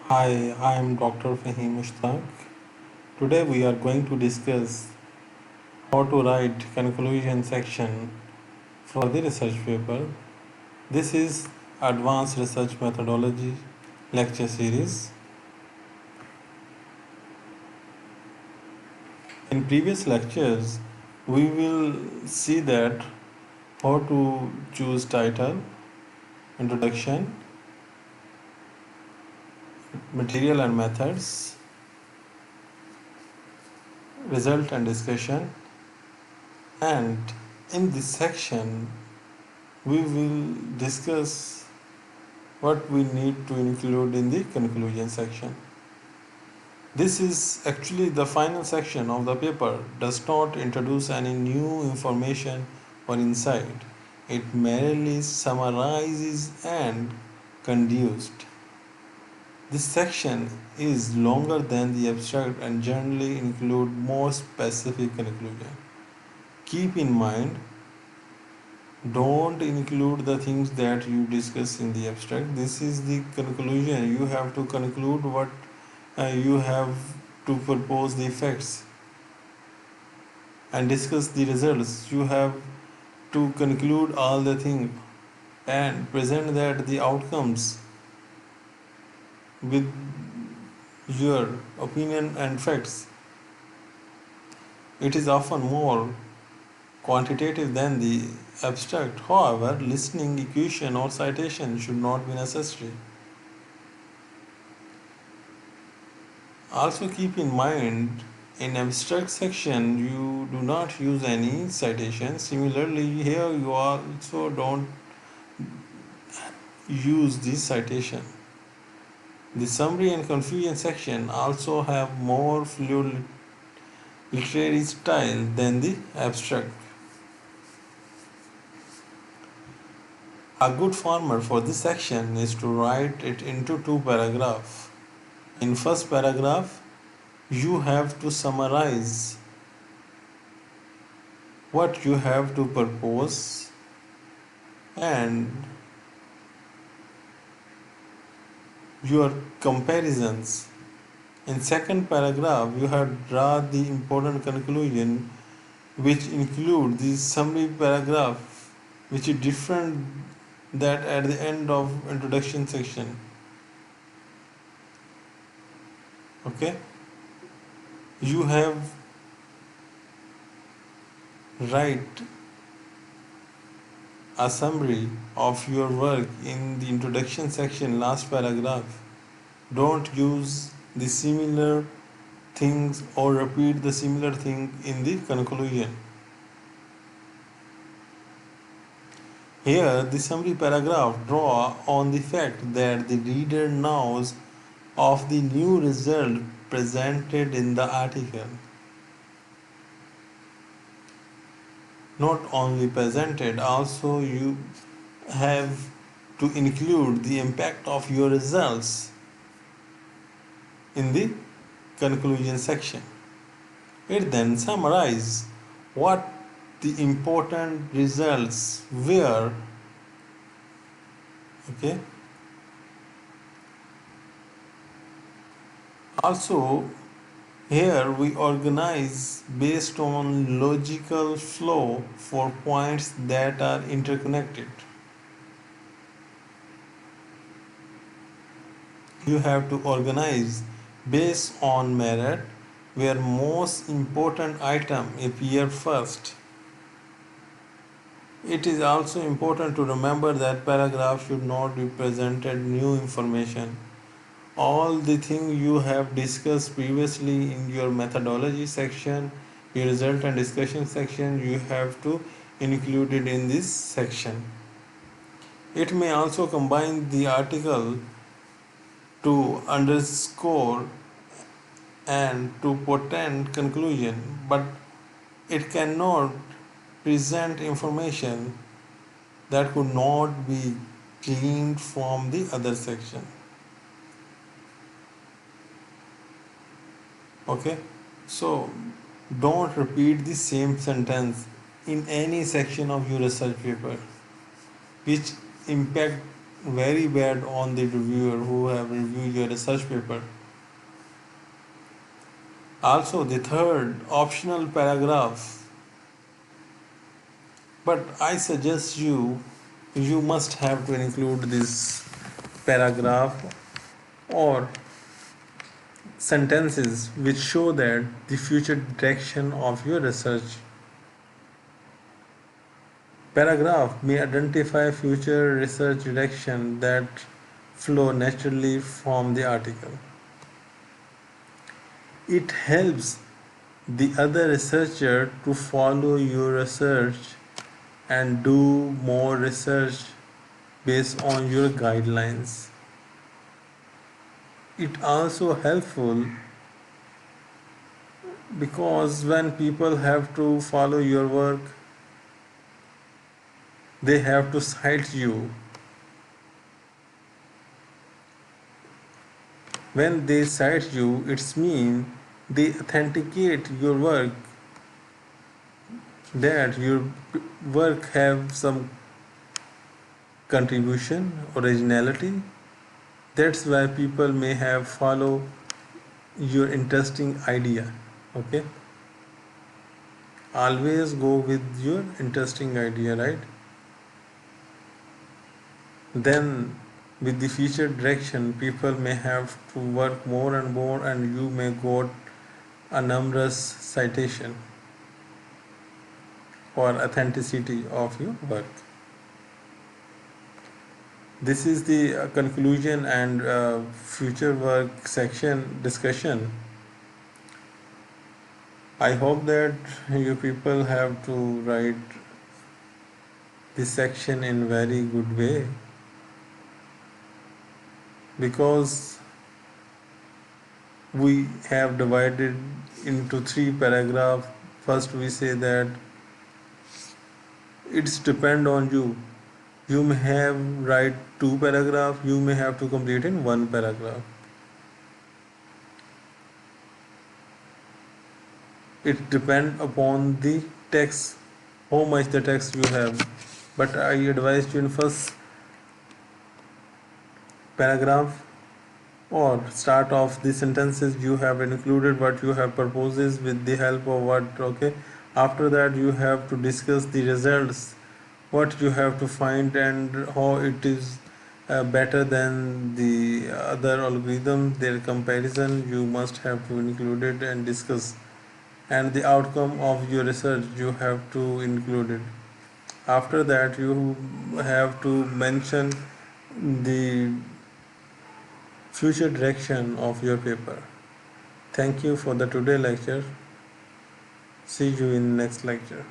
Hi, I am Dr. Fahim Mushtaq. Today we are going to discuss how to write conclusion section for the research paper. This is Advanced Research Methodology lecture series. In previous lectures, we will see that how to choose title, introduction, material and methods, result and discussion, and in this section we will discuss what we need to include in the conclusion section. This is actually the final section of the paper, does not introduce any new information or insight. It merely summarizes and condensed. This section is longer than the abstract and generally include more specific conclusion. Keep in mind, don't include the things that you discuss in the abstract. This is the conclusion. You have to conclude what you have to propose the effects and discuss the results. You have to conclude all the things and present that the outcomes with your opinion and facts. It is often more quantitative than the abstract. However, listening, equation, or citation should not be necessary. Also keep in mind, in abstract section you do not use any citation. Similarly, here you also don't use this citation. The summary and conclusion section also have more fluid literary style than the abstract. A good format for this section is to write it into two paragraphs. In first paragraph, you have to summarize what you have to propose and your comparisons. In second paragraph, you have draw the important conclusion which include the summary paragraph, which is different that at the end of introduction section. Okay, you have write a summary of your work in the introduction section, last paragraph. Don't use the similar things or repeat the similar thing in the conclusion. Here, the summary paragraph draw on the fact that the reader knows of the new result presented in the article. Not only presented, also you have to include the impact of your results in the conclusion section. It then summarizes what the important results were. Okay. Also, here we organize based on logical flow for points that are interconnected. You have to organize based on merit where most important item appear first. It is also important to remember that paragraph should not be presented new information. All the things you have discussed previously in your methodology section, your result and discussion section, you have to include it in this section. It may also combine the article to underscore and to portend conclusion, but it cannot present information that could not be gleaned from the other section. Okay, so don't repeat the same sentence in any section of your research paper which impact very bad on the reviewer who have reviewed your research paper. Also, the third optional paragraph, but I suggest you must have to include this paragraph or sentences which show that the future direction of your research. Paragraph may identify future research direction that flow naturally from the article. It helps the other researcher to follow your research and do more research based on your guidelines. It also helpful because when people have to follow your work, they have to cite you. When they cite you, it's mean they authenticate your work, that your work have some contribution, originality. That's why people may have follow your interesting idea. Okay, always go with your interesting idea, right? Then with the future direction, people may have to work more and more, and you may got a numerous citation for authenticity of your work. This is the conclusion and future work section discussion. I hope that you people have to write this section in very good way, because we have divided into three paragraphs. First we say that it's depend on you. You may have write two paragraph, you may have to complete in one paragraph. It depend upon the text, how much the text you have. But I advise you in first paragraph or start of the sentences you have included what you have proposes with the help of what. Okay, after that you have to discuss the results, what you have to find and how it is better than the other algorithm, their comparison you must have to include it and discuss, and the outcome of your research you have to include it. After that you have to mention the future direction of your paper. Thank you for the today lecture. See you in next lecture.